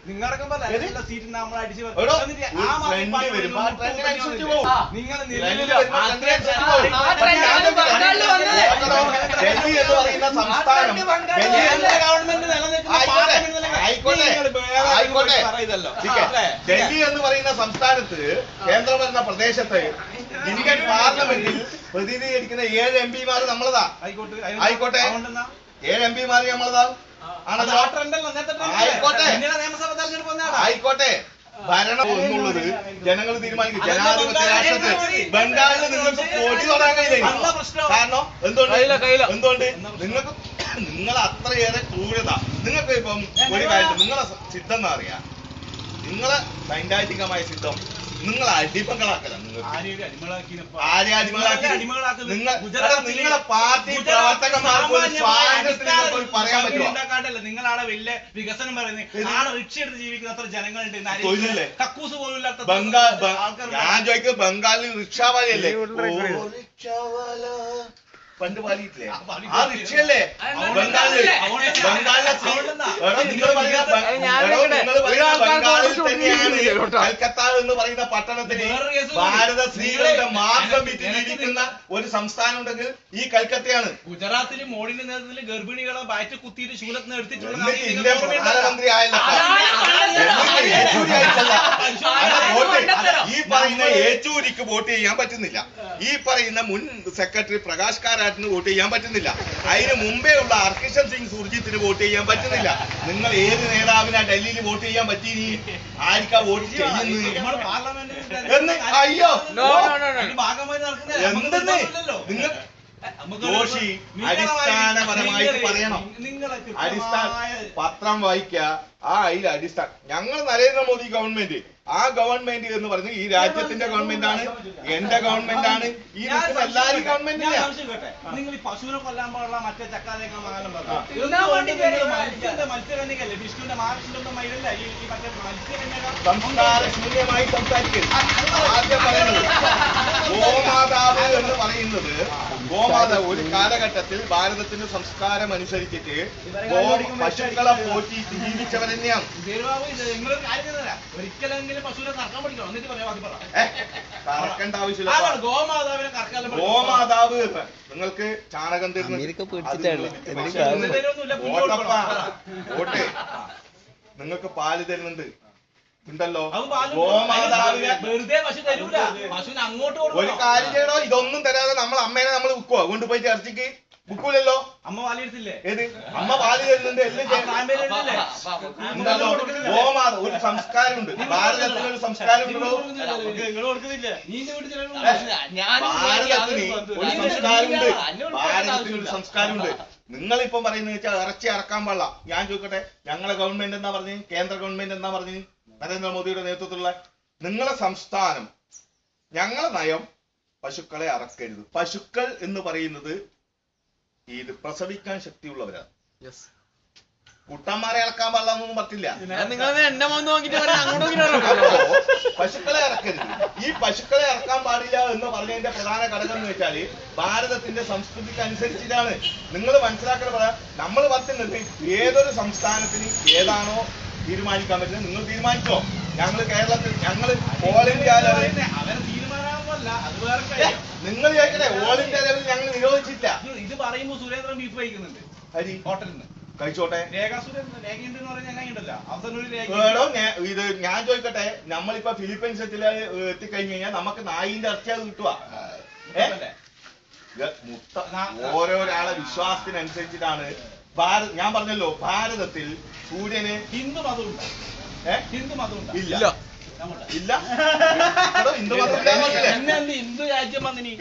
നിങ്ങളടക്കം seat നമ്മൾ അടിച്ച് ഡൽഹി എന്ന് പറയുന്ന സംസ്ഥാനത്ത് കേന്ദ്രഭരണ പ്രദേശത്ത് ഇന്ത്യൻ പാർലമെന്റിൽ പ്രതിനിധീകരിക്കുന്ന 7 MP നമ്മളതാ. ആയിക്കോട്ടെ, 7 MP നമ്മളതാ. ആയിക്കോട്ടെ, ഭരണം എന്നുള്ളത് ജനങ്ങൾ തീരുമാനിക്കും. ജനാധിപത്യ രാഷ്ട്രത്തിൽ ബംഗാളിൽ നിങ്ങൾക്ക് പൊടി തൊടാൻ കഴിയില്ല. കാരണം എന്തുകൊണ്ട് നിങ്ങൾ അത്രയേറെ ക്രൂരത. നിങ്ങൾക്ക് ഇപ്പം ഒരു കാര്യം, നിങ്ങളെ സിദ്ധം എന്ന് അറിയാം, നിങ്ങളെ സൈദ്ധാന്തികമായ സിദ്ധം നിങ്ങൾ അടിമകളാക്കല. ആരെ അടിമകളാക്കി? നിങ്ങളെ പാർട്ടി പ്രവർത്തകന്മാർക്ക് പറയാൻ പറ്റുമോ? നിങ്ങളാണ് വലിയ വികസനം പറയുന്നത്. ആടെ റിക്ഷ എടുത്ത് ജീവിക്കുന്ന അത്ര ജനങ്ങളുണ്ട്. കക്കൂസ് പോലും ഇല്ലാത്ത ഞാൻ ചോദിക്കുന്നത്, ബംഗാളിൽ റിക്ഷാവാലയല്ലേ? പണ്ട് പാലിയിട്ടില്ലേ? ആ റിക്ഷയല്ലേ ബംഗാളിൽ കൽക്കത്ത എന്ന് പറയുന്ന പട്ടണത്തിന് ഭാരത സ്ത്രീകളുടെ മാത്രം വിറ്റ് ജീവിക്കുന്ന ഒരു സംസ്ഥാനം ഉണ്ടെങ്കിൽ ഈ കൽക്കത്തയാണ്. ഗുജറാത്തിൽ മോഡിന്റെ നേതൃത്വത്തിൽ ഗർഭിണികളെ വയറ്റ് കുത്തിയിട്ട് ശൂലത്തിന് എടുത്തിട്ടുള്ള ഇന്ത്യ പ്രധാനമന്ത്രി ആയല്ലോ. ഈ പറയുന്ന യേച്ചൂരിക്ക് വോട്ട് ചെയ്യാൻ പറ്റുന്നില്ല. ഈ പറയുന്ന മുൻ സെക്രട്ടറി പ്രകാശ് കാരാട്ടിന് വോട്ട് ചെയ്യാൻ പറ്റുന്നില്ല. അതിന് മുമ്പേ ഉള്ള ഹർകിഷൻ സിംഗ് സുർജിത്തിന് വോട്ട് ചെയ്യാൻ പറ്റുന്നില്ല. നിങ്ങൾ ഏത് നേതാവിനാ ഡൽഹിയിൽ വോട്ട് ചെയ്യാൻ പറ്റി? ആർക്കാ വോട്ട് ചെയ്യുന്നത്? അയ്യോ എന്തെന്ന് നിങ്ങൾ ജോഷി അടിസ്ഥാനപരമായിട്ട് പറയണം. പത്രം വായിക്കുക. അതിൽ അടിസ്ഥാനം ഞങ്ങൾ നരേന്ദ്രമോദി ഗവൺമെന്റ്, ആ ഗവൺമെന്റ് എന്ന് പറയുന്നത് ഈ രാജ്യത്തിന്റെ ഗവൺമെന്റ് ആണ്, എന്റെ ഗവൺമെന്റ് ആണ്, ഈ നിൽക്കുന്ന എല്ലാവരും ഗവൺമെന്റ്. നിങ്ങൾ ഈ പശുവിനെ കൊല്ലാൻ പാടുള്ള മറ്റേ ചക്കാതേക്കാൻ മത്സ്യകന്യകല്ലേ? വിഷ്ണുവിന്റെ മഹാവിഷ്ണുവിന്റെ മയിലല്ല ഈ മറ്റേ മത്സ്യകന്യക. സംസ്കാര ശൂന്യമായി സംസാരിക്കരുത്. ആദ്യം പറയുന്നത് ഗോമാതാവ് എന്ന് പറയുന്നത്, ഗോമാതാവ് ഒരു കാലഘട്ടത്തിൽ ഭാരതത്തിന്റെ സംസ്കാരം അനുസരിച്ചിട്ട് പശുക്കളെ പോറ്റി ജീവിച്ചവർ തന്നെയാണ്. നിങ്ങളൊരു കാര്യം ചെയ്തല്ല, ഒരിക്കലെങ്കിലും പശുവിനെ കറക്കാൻ പഠിക്കണം, എന്നിട്ട് പറയാം. കറക്കേണ്ട ആവശ്യമില്ല. ഗോമാതാവിനെ കറക്കാൻ. ഗോമാതാവ് നിങ്ങൾക്ക് ചാണകം തരുന്നത് നിങ്ങൾക്ക് പാല് തരുന്നുണ്ട് ഉണ്ടല്ലോ. ഗോമാതാവിനെ ഒരു കാര്യം ചെയ്യണോ, ഇതൊന്നും തരാതെ നമ്മൾ അമ്മേനെ നമ്മൾ വിൽക്കുവോ? കൊണ്ടുപോയി ചർച്ചയ്ക്ക് വിൽക്കൂലല്ലോ. അമ്മ പാലിയെടുത്തില്ലേ? ഏത് അമ്മ പാല് തരുന്നുണ്ട്? എല്ലാം ഉണ്ടല്ലോ. ഗോമാത ഒരു സംസ്കാരമുണ്ട്, ഭാരതത്തിന് ഒരു സംസ്കാരം ഉണ്ടല്ലോ. നിങ്ങൾ കൊടുക്കുന്നില്ല. ഭാരതത്തിന് ഒരു സംസ്കാരമുണ്ട്, ഭാരതത്തിന് ഒരു സംസ്കാരമുണ്ട്. നിങ്ങളിപ്പം പറയുന്നത് വെച്ചാൽ ഇറച്ചി ഇറക്കാൻ പാടില്ല. ഞാൻ ചോദിക്കട്ടെ, ഞങ്ങളെ ഗവൺമെന്റ് എന്താ പറഞ്ഞു? കേന്ദ്ര ഗവൺമെന്റ് എന്താ പറഞ്ഞു? നരേന്ദ്രമോദിയുടെ നേതൃത്വത്തിലുള്ള നിങ്ങളെ സംസ്ഥാനം, ഞങ്ങളെ നയം പശുക്കളെ അറക്കരുത്. പശുക്കൾ എന്ന് പറയുന്നത് ഇത് പ്രസവിക്കാൻ ശക്തിയുള്ളവരാണ്. കുട്ടന്മാരെ ഇറക്കാൻ പാടില്ല എന്നൊന്നും പറ്റില്ല. പശുക്കളെ ഇറക്കരുത്. ഈ പശുക്കളെ ഇറക്കാൻ പാടില്ല എന്ന് പറഞ്ഞതിന്റെ പ്രധാന ഘടകം എന്ന് വെച്ചാല് ഭാരതത്തിന്റെ സംസ്കൃതിക്ക് അനുസരിച്ചിട്ടാണ്. നിങ്ങൾ മനസ്സിലാക്കണം. നമ്മൾ പറയുന്നത് ഏതൊരു സംസ്ഥാനത്തിന് ഏതാണോ തീരുമാനിക്കാൻ പറ്റുന്നത് നിങ്ങൾ തീരുമാനിച്ചോ. ഞങ്ങൾ കേരളത്തിൽ, ഞങ്ങൾ ഓൾ ഇന്ത്യ ലെവലിൽ നിങ്ങൾ ചോദിക്കട്ടെ, ഓൾ ഇന്ത്യ ലെവലിൽ ഞങ്ങൾ നിരോധിച്ചില്ല. ഇത് പറയുമ്പോൾ സുരേന്ദ്രൻ ബീഫ് കഴിക്കുന്നുണ്ട് ഹരി ഹോട്ടലിൽ നിന്ന്. കഴിച്ചോട്ടെ. ഇത് ഞാൻ ചോദിക്കട്ടെ, നമ്മളിപ്പോ ഫിലിപ്പീൻസ് എത്തിക്കഴിഞ്ഞു കഴിഞ്ഞാൽ നമുക്ക് നായിന്റെ ഇറച്ചി അത് കിട്ടുക. മുട്ട ഓരോരാളെ വിശ്വാസത്തിനനുസരിച്ചിട്ടാണ്. ഞാൻ പറഞ്ഞല്ലോ, ഭാരതത്തിൽ സൂര്യന് ഹിന്ദു മതമുണ്ട്. ഹിന്ദു മതമുണ്ട് ഇല്ല. ഹിന്ദു മതം ഹിന്ദു രാജ്യം വന്നിനി.